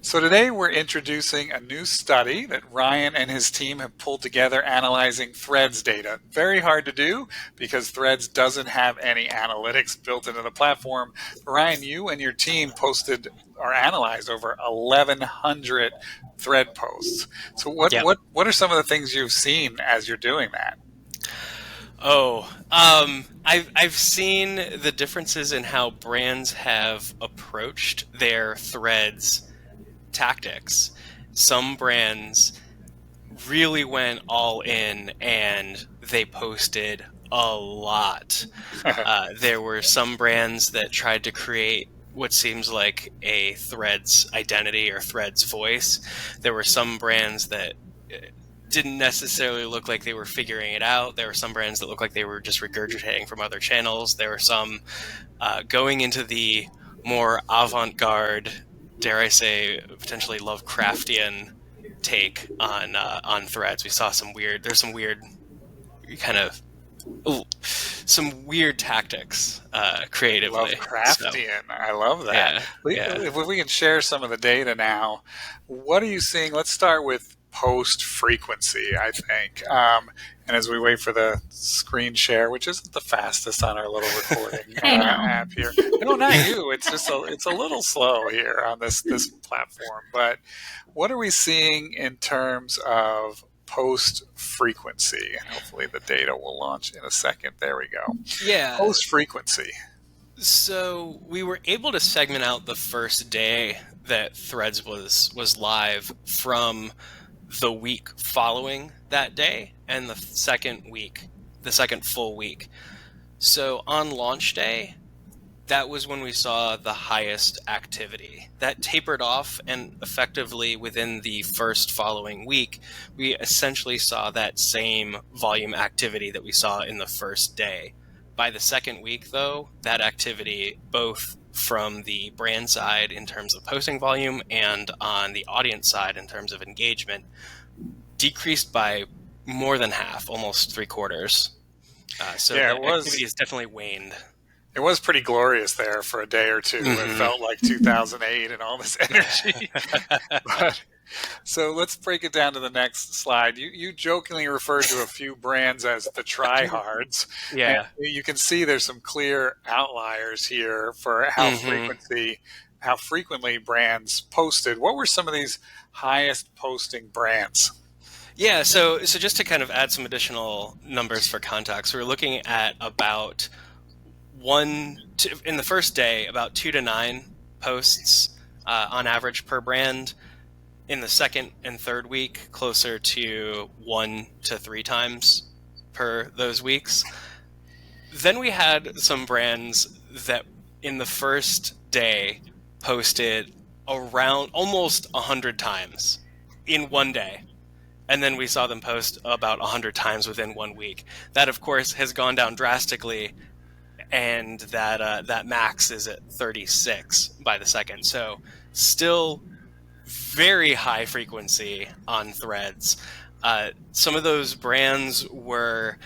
So today we're introducing a new study that Ryan and his team have pulled together analyzing Threads data. Very hard to do because Threads doesn't have any analytics built into the platform. Ryan, you and your team posted or analyzed over 1,100 thread posts. So Yep. what are some of the things you've seen as you're doing that? I've seen the differences in how brands have approached their threads tactics. Some brands really went all in and they posted a lot. There were some brands that tried to create what seems like a Threads identity or Threads voice. There were some brands that didn't necessarily look like they were figuring it out. There were some brands that looked like they were just regurgitating from other channels. There were some going into the more avant-garde, dare I say, potentially Lovecraftian take on Threads. We saw some weird. There's some weird kind of some weird tactics creatively. Lovecraftian. I love that. Yeah. If we can share some of the data now, what are you seeing? Let's start with post frequency, I think. And as we wait for the screen share, which isn't the fastest on our little recording I know. app here. No, not you. It's just it's a little slow here on this platform. But what are we seeing in terms of post frequency? Hopefully the data will launch in a second. There we go. Yeah. Post frequency. So we were able to segment out the first day that Threads was live from the week following that day and the second full week. So on launch day, that was when we saw the highest activity. That tapered off, and effectively within the first following week, we essentially saw that same volume activity that we saw in the first day. By the second week, though, that activity, both from the brand side in terms of posting volume and on the audience side in terms of engagement, decreased by more than half, almost 3/4. So Yeah, the activity has definitely waned. It was pretty glorious there for a day or two. It felt like 2008 and all this energy. So let's break it down to the next slide. You jokingly referred to a few brands as the tryhards. Yeah. And you can see there's some clear outliers here for how frequently brands posted. What were some of these highest posting brands? Yeah, so just to kind of add some additional numbers for context, we're looking at about in the first day, about 2 to 9 posts on average per brand. In the second and third week, closer to 1 to 3 times per those weeks. Then we had some brands that in the first day posted around almost 100 times in one day. And then we saw them post about 100 times within 1 week. That, of course, has gone down drastically, and that max is at 36 by the second. So still very high frequency on Threads. Some of those brands were,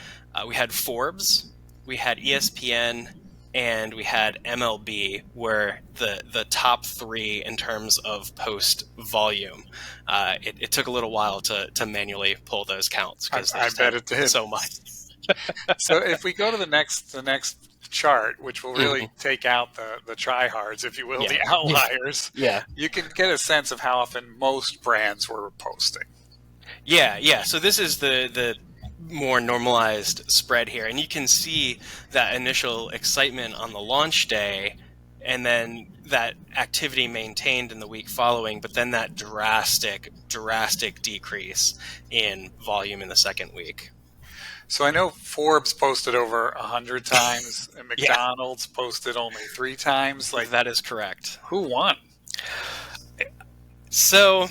we had Forbes, we had ESPN, and we had MLB were the top 3 in terms of post volume. It took a little while to manually pull those counts because I bet it did so much. So if we go to the next chart, which will really take out the tryhards, if you will, the outliers, you can get a sense of how often most brands were posting. Yeah. So this is the more normalized spread here, and you can see that initial excitement on the launch day, and then that activity maintained in the week following, but then that drastic decrease in volume in the second week. So I know Forbes posted over 100 times, and McDonald's posted only 3 times. Like, that is correct. Who won? So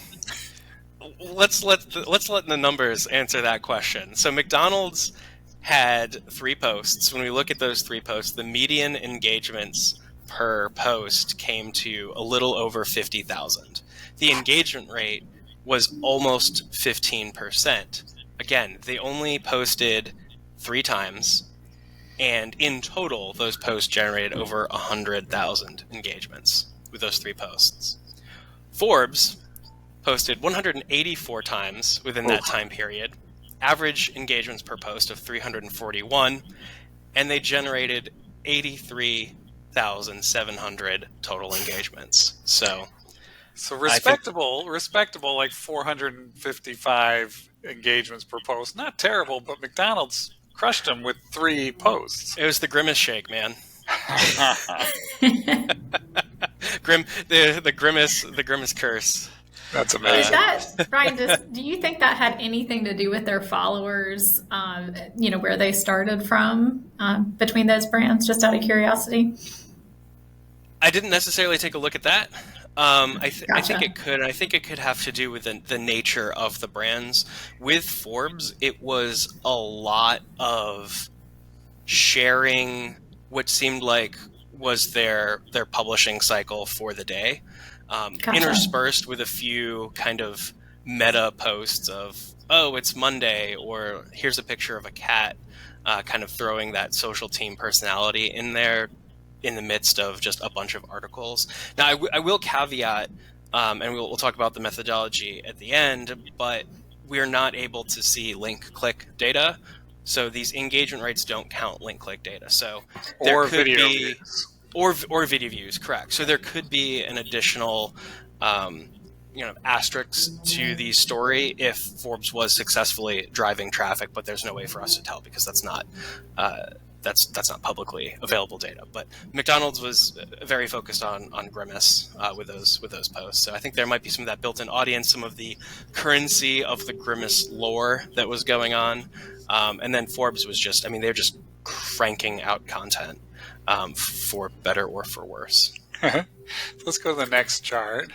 let's let the numbers answer that question. So McDonald's had 3 posts. When we look at those 3 posts, the median engagements per post came to a little over 50,000. The engagement rate was almost 15%. Again, they only posted 3 times, and in total, those posts generated over 100,000 engagements with those 3 posts. Forbes posted 184 times within that Oof. time period, average engagements per post of 341, and they generated 83,700 total engagements. So respectable, like 455 engagements per post. Not terrible, but McDonald's crushed them with 3 posts. it was the Grimace shake, man. The Grimace curse. That's amazing. Ryan, do you think that had anything to do with their followers, where they started from between those brands, just out of curiosity? I didn't necessarily take a look at that. I think Gotcha. it could. I think it could have to do with the nature of the brands. With Forbes, it was a lot of sharing what seemed like was their publishing cycle for the day, Gotcha. interspersed with a few kind of meta posts of, oh, it's Monday, or here's a picture of a cat, kind of throwing that social team personality in there in the midst of just a bunch of articles. Now, I will caveat, and we'll talk about the methodology at the end, but we're not able to see link click data. So these engagement rates don't count link click data. So there Or could video be, views. or video views, correct. So there could be an additional asterisks to the story if Forbes was successfully driving traffic, but there's no way for us to tell because that's not not publicly available data. But McDonald's was very focused on Grimace with those posts. So I think there might be some of that built-in audience, some of the currency of the Grimace lore that was going on. And then Forbes was just, they're just cranking out content for better or for worse. Let's go to the next chart.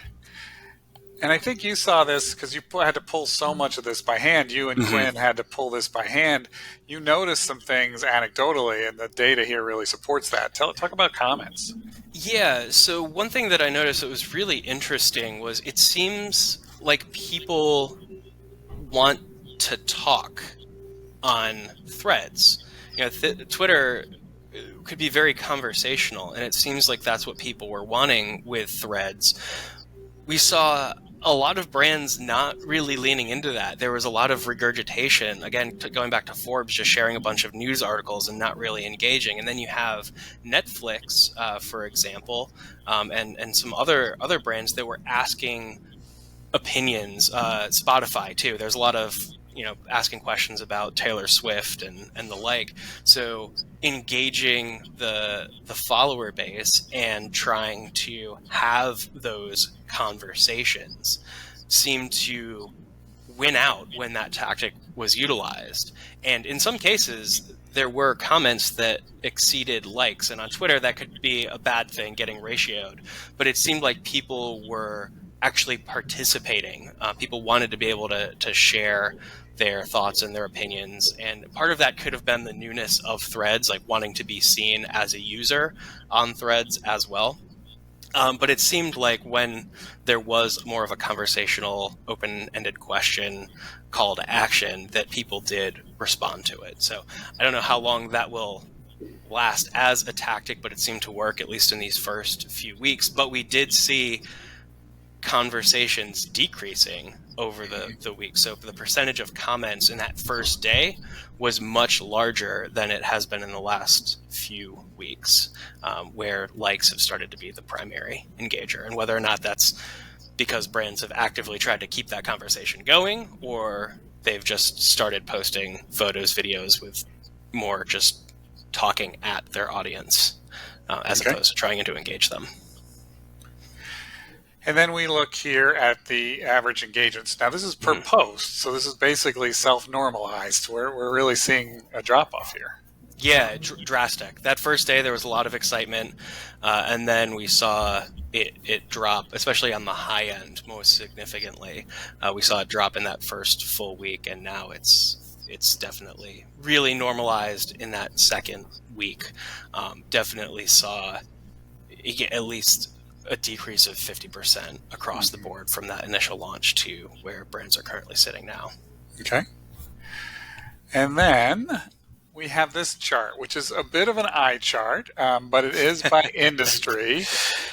And I think you saw this because you had to pull so much of this by hand. You and Quinn had to pull this by hand. You noticed some things anecdotally, and the data here really supports that. Talk about comments. Yeah, so one thing that I noticed that was really interesting was it seems like people want to talk on threads. Twitter could be very conversational, and it seems like that's what people were wanting with threads. We saw a lot of brands not really leaning into that. There was a lot of regurgitation, again, going back to Forbes, just sharing a bunch of news articles and not really engaging. And then you have Netflix, for example, and some other brands that were asking opinions. Spotify too. There's a lot of asking questions about Taylor Swift and the like. So engaging the follower base and trying to have those conversations seemed to win out when that tactic was utilized. And in some cases, there were comments that exceeded likes. And on Twitter, that could be a bad thing, getting ratioed. But it seemed like people were actually participating. People wanted to be able to share their thoughts and their opinions. And part of that could have been the newness of threads, like wanting to be seen as a user on threads as well. But it seemed like when there was more of a conversational, open-ended question, call to action, that people did respond to it. So I don't know how long that will last as a tactic, but it seemed to work, at least in these first few weeks. But we did see conversations decreasing over the week. So the percentage of comments in that first day was much larger than it has been in the last few weeks, where likes have started to be the primary engager. And whether or not that's because brands have actively tried to keep that conversation going, or they've just started posting photos, videos with more just talking at their audience, as opposed to trying to engage them. And then we look here at the average engagements. Now, this is per post, so this is basically self-normalized. We're really seeing a drop-off here. Yeah, drastic. That first day, there was a lot of excitement, and then we saw it drop, especially on the high end, most significantly. We saw it drop in that first full week, and now it's definitely really normalized in that second week. Definitely saw at least a decrease of 50% across the board from that initial launch to where brands are currently sitting now. Okay. And then we have this chart, which is a bit of an eye chart, but it is by industry.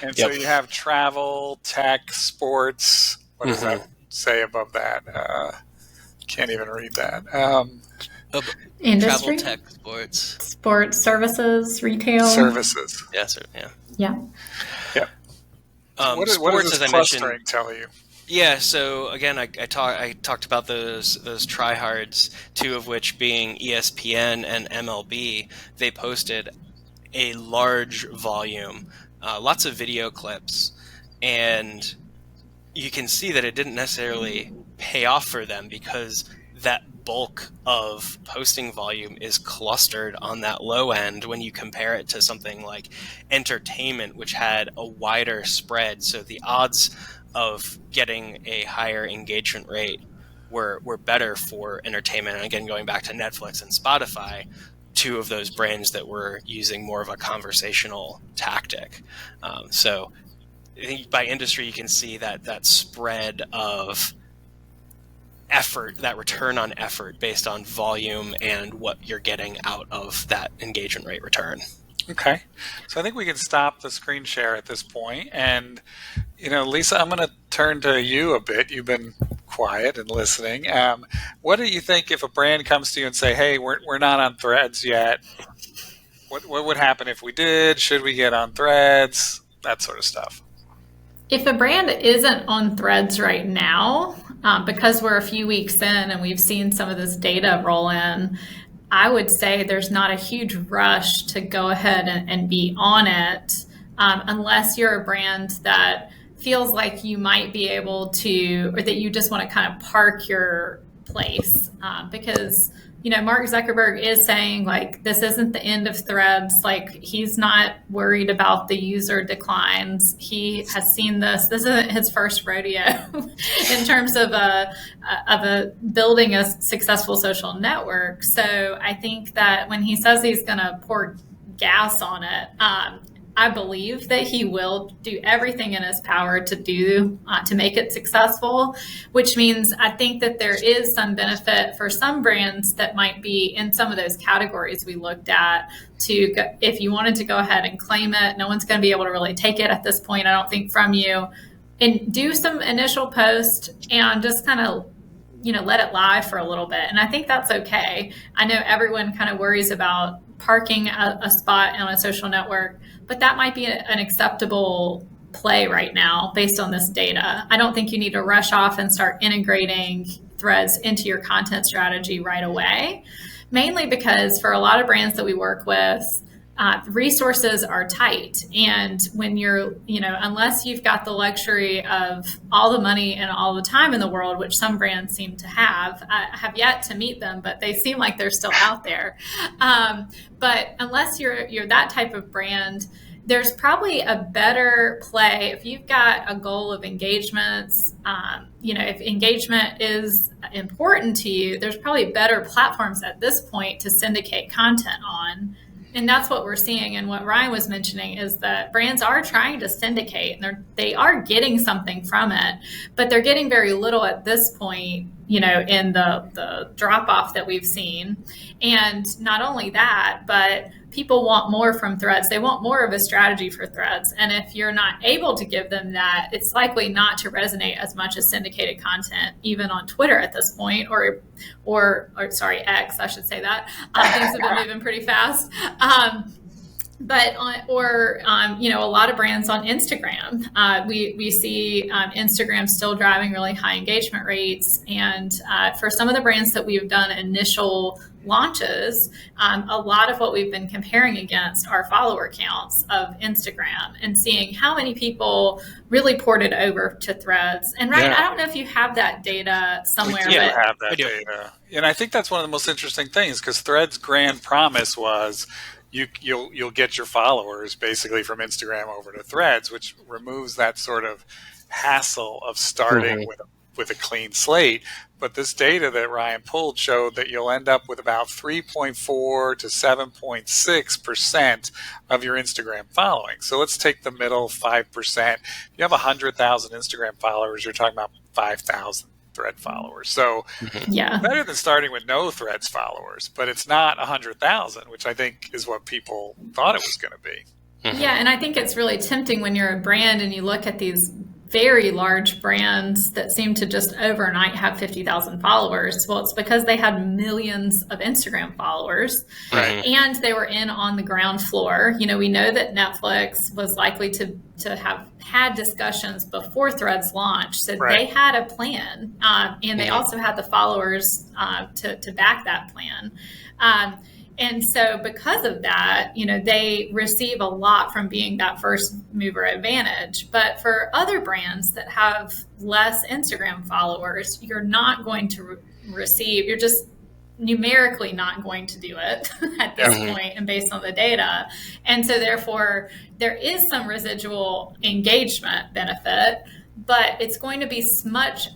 And so you have travel, tech, sports. What does that say above that? Can't even read that. Industry, travel, tech, sports, services, retail, services. Yes, yeah. Yeah. What does this clustering tell you? Yeah, so again, I talked about those tryhards, two of which being ESPN and MLB. They posted a large volume, lots of video clips, and you can see that it didn't necessarily pay off for them because that bulk of posting volume is clustered on that low end when you compare it to something like entertainment, which had a wider spread. So the odds of getting a higher engagement rate were better for entertainment. And again, going back to Netflix and Spotify, two of those brands that were using more of a conversational tactic. So I think by industry, you can see that spread of effort, that return on effort based on volume and what you're getting out of that engagement rate return. Okay. So I think we can stop the screen share at this point. And, Lisa, I'm going to turn to you a bit. You've been quiet and listening. What do you think if a brand comes to you and say, hey, we're not on Threads yet? What would happen if we did? Should we get on Threads? That sort of stuff. If a brand isn't on Threads right now, because we're a few weeks in and we've seen some of this data roll in, I would say there's not a huge rush to go ahead and be on it, unless you're a brand that feels like you might be able to, or that you just want to kind of park your place, because Mark Zuckerberg is saying, like, this isn't the end of Threads. Like, he's not worried about the user declines. He has seen this. This isn't his first rodeo in terms of building a successful social network. So I think that when he says he's going to pour gas on it, I believe that he will do everything in his power to make it successful, which means I think that there is some benefit for some brands that might be in some of those categories we looked at if you wanted to go ahead and claim it. No one's going to be able to really take it at this point, I don't think, from you, and do some initial post and just kind of let it lie for a little bit. And I think that's okay. I know everyone kind of worries about parking a spot on a social network, but that might be an acceptable play right now based on this data. I don't think you need to rush off and start integrating Threads into your content strategy right away, mainly because for a lot of brands that we work with, resources are tight. And when unless you've got the luxury of all the money and all the time in the world, which some brands seem to have, I have yet to meet them, but they seem like they're still out there. But unless you're that type of brand, there's probably a better play if you've got a goal of engagements. If engagement is important to you, there's probably better platforms at this point to syndicate content on. And that's what we're seeing. And what Ryan was mentioning is that brands are trying to syndicate, and they are getting something from it, but they're getting very little at this point, in the drop off that we've seen. And not only that, but people want more from Threads. They want more of a strategy for Threads. And if you're not able to give them that, it's likely not to resonate as much as syndicated content, even on Twitter at this point, or sorry, X, I should say that. Things have been moving pretty fast. A lot of brands on Instagram, we see Instagram still driving really high engagement rates. And for some of the brands that we've done initial launches, a lot of what we've been comparing against are follower counts of Instagram and seeing how many people really ported over to Threads. And Ryan, I don't know if you have that data somewhere. We do have that data. And I think that's one of the most interesting things, because Threads' grand promise was you'll get your followers basically from Instagram over to Threads, which removes that sort of hassle of starting with a clean slate. But this data that Ryan pulled showed that you'll end up with about 3.4 to 7.6% of your Instagram following. So let's take the middle 5%. If you have 100,000 Instagram followers, you're talking about 5,000 Thread followers. So Yeah. better than starting with no Threads followers, but it's not 100,000, which I think is what people thought it was going to be. Yeah, and I think it's really tempting when you're a brand and you look at these very large brands that seem to just overnight have 50,000 followers. Well, it's because they had millions of Instagram followers, Right. and they were in on the ground floor. You know, we know that Netflix was likely to have had discussions before Threads launched, so Right. they had a plan, and they also had the followers to back that plan. And so because of that, you know, they receive a lot from being that first mover advantage. But for other brands that have less Instagram followers, you're not going to receive, you're just numerically not going to do it at this point and based on the data. And so therefore, there is some residual engagement benefit, but it's going to be much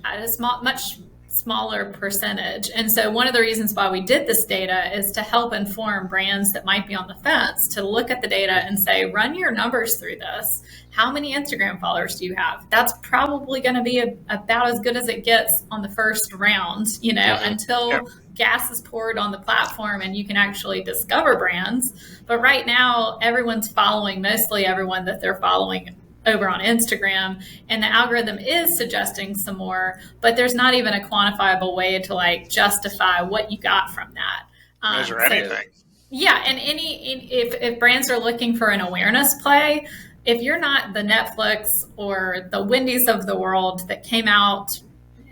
smaller percentage. And so one of the reasons why we did this data is to help inform brands that might be on the fence to look at the data and say, run your numbers through this. How many Instagram followers do you have? That's probably going to be about as good as it gets on the first round, you know, until gas is poured on the platform and you can actually discover brands. But right now, everyone's following mostly everyone that they're following over on Instagram, and the algorithm is suggesting some more, but there's not even a quantifiable way to like justify what you got from that. Measure anything. Yeah, and if brands are looking for an awareness play, if you're not the Netflix or the Wendy's of the world that came out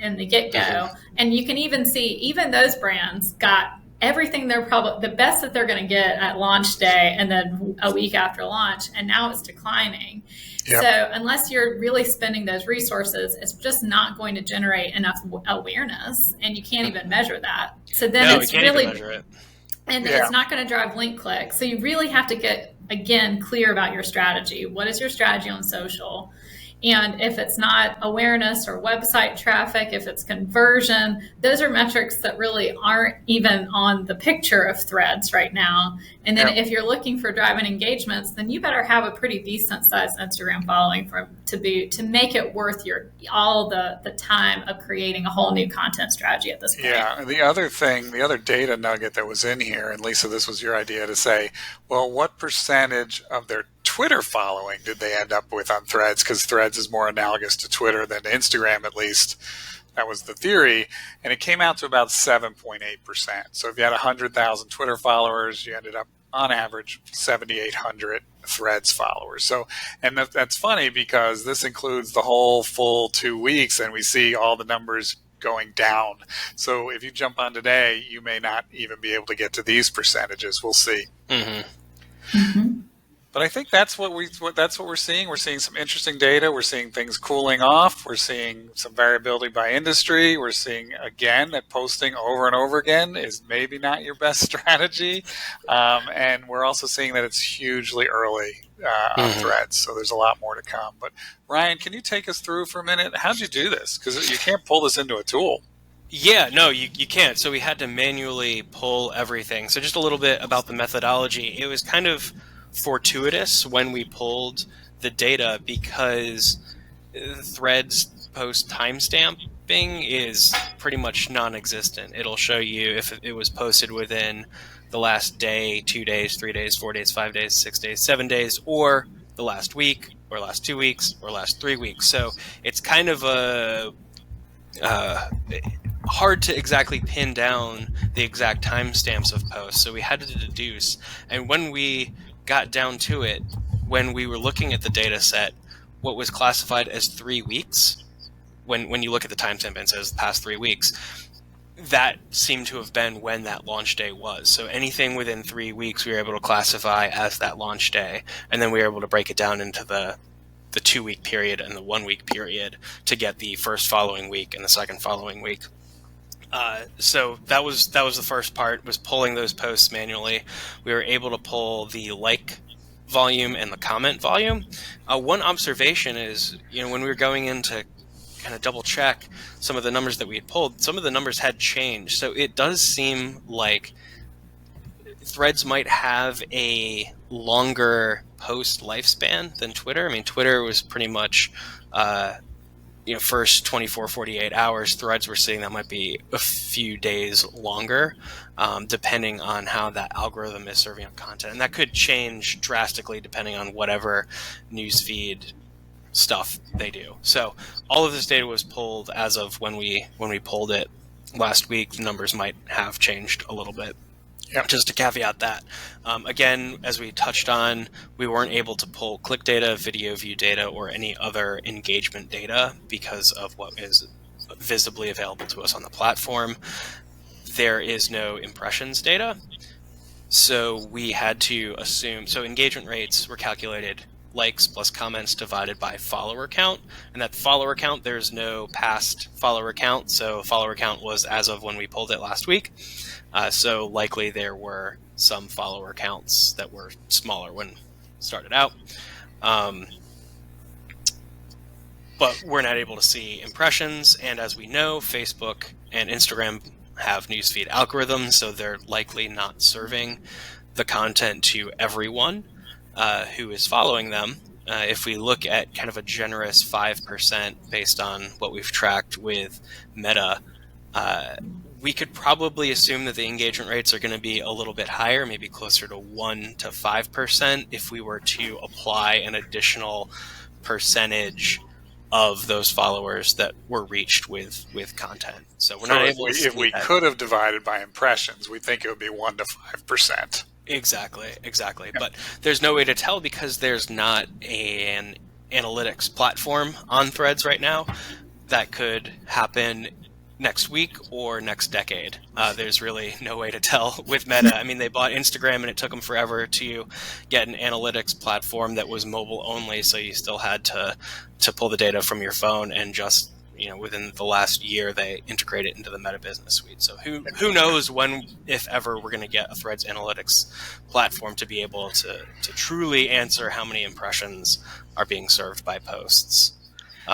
in the get-go, and you can even see even those brands got everything they're probably the best that they're going to get at launch day and then a week after launch, and now it's declining. Yep. So unless you're really spending those resources, it's just not going to generate enough awareness, and you can't even measure that. So then it's really measure it. And it's not going to drive link clicks. So you really have to get, again, clear about your strategy. What is your strategy on social? And if it's not awareness or website traffic, if it's conversion, those are metrics that really aren't even on the picture of Threads right now. And then if you're looking for driving engagements, then you better have a pretty decent sized Instagram following to make it worth all the time of creating a whole new content strategy at this point. Yeah. The other data nugget that was in here, and Lisa, this was your idea to say, well, what percentage of their Twitter following did they end up with on Threads? Because Threads is more analogous to Twitter than to Instagram, at least. That was the theory. And it came out to about 7.8%. So if you had 100,000 Twitter followers, you ended up, on average, 7,800 Threads followers. So, and that's funny because this includes the whole full 2 weeks, and we see all the numbers going down. So if you jump on today, you may not even be able to get to these percentages. We'll see. But I think that's what we're seeing. We're seeing some interesting data. We're seeing things cooling off. We're seeing some variability by industry. We're seeing, again, that posting over and over again is maybe not your best strategy. And we're also seeing that it's hugely early on Threads. So there's a lot more to come. But Ryan, can you take us through for a minute? How'd you do this? Because you can't pull this into a tool. Yeah, no, you can't. So we had to manually pull everything. So just a little bit about the methodology. It was kind of fortuitous when we pulled the data because Threads post timestamping is pretty much non-existent. It'll show you if it was posted within the last day, 2 days, 3 days, 4 days, 5 days, 6 days, 7 days, or the last week, or last 2 weeks, or last 3 weeks. So it's kind of hard to exactly pin down the exact timestamps of posts. So we had to deduce. And when we got down to it, when we were looking at the data set, what was classified as 3 weeks, when you look at the timestamp and it says the past 3 weeks, that seemed to have been when that launch day was. So anything within 3 weeks we were able to classify as that launch day, and then we were able to break it down into the 2 week period and the 1 week period to get the first following week and the second following week. So that was the first part, was pulling those posts manually. We were able to pull the like volume and the comment volume. One observation is, when we were going in to kind of double check some of the numbers that we had pulled, some of the numbers had changed. So it does seem like Threads might have a longer post lifespan than Twitter. I mean, Twitter was pretty much first 24, 48 hours, Threads we're seeing that might be a few days longer, depending on how that algorithm is serving up content. And that could change drastically depending on whatever newsfeed stuff they do. So all of this data was pulled as of when we pulled it last week. The numbers might have changed a little bit. Yep. Just to caveat that. Again, as we touched on, we weren't able to pull click data, video view data, or any other engagement data because of what is visibly available to us on the platform. There is no impressions data. So we had to assume, so engagement rates were calculated likes plus comments divided by follower count. And that follower count, there's no past follower count. So follower count was as of when we pulled it last week. So likely there were some follower counts that were smaller when it started out. But we're not able to see impressions. And as we know, Facebook and Instagram have newsfeed algorithms, so they're likely not serving the content to everyone who is following them. If we look at kind of a generous 5% based on what we've tracked with Meta, we could probably assume that the engagement rates are going to be a little bit higher, maybe closer to 1 to 5% if we were to apply an additional percentage of those followers that were reached with content. So we're not able to see if we that. could have divided by impressions, we think it would be 1 to 5%. Exactly. But there's no way to tell because there's not an analytics platform on Threads right now. That could happen next week or next decade. There's really no way to tell with Meta. I mean, they bought Instagram and it took them forever to get an analytics platform that was mobile only, so you still had to pull the data from your phone, and just within the last year they integrate it into the Meta Business Suite. So who knows when, if ever, we're going to get a Threads analytics platform to be able to truly answer how many impressions are being served by posts.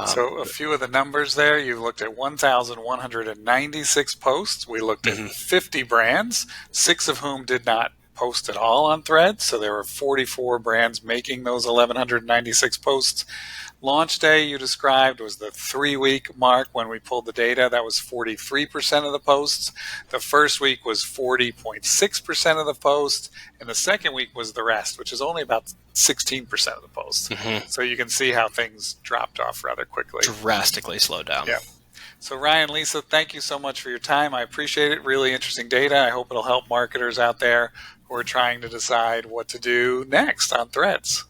So a few of the numbers there, you looked at 1,196 posts. We looked at 50 brands, 6 of whom did not post at all on Threads. So there were 44 brands making those 1,196 posts. Launch day, you described, was the 3-week mark when we pulled the data. That was 43% of the posts. The first week was 40.6% of the posts. And the second week was the rest, which is only about 16% of the posts. So you can see how things dropped off rather quickly. Drastically slowed down. Yeah. So Ryan, Lisa, thank you so much for your time. I appreciate it. Really interesting data. I hope it'll help marketers out there who are trying to decide what to do next on Threads.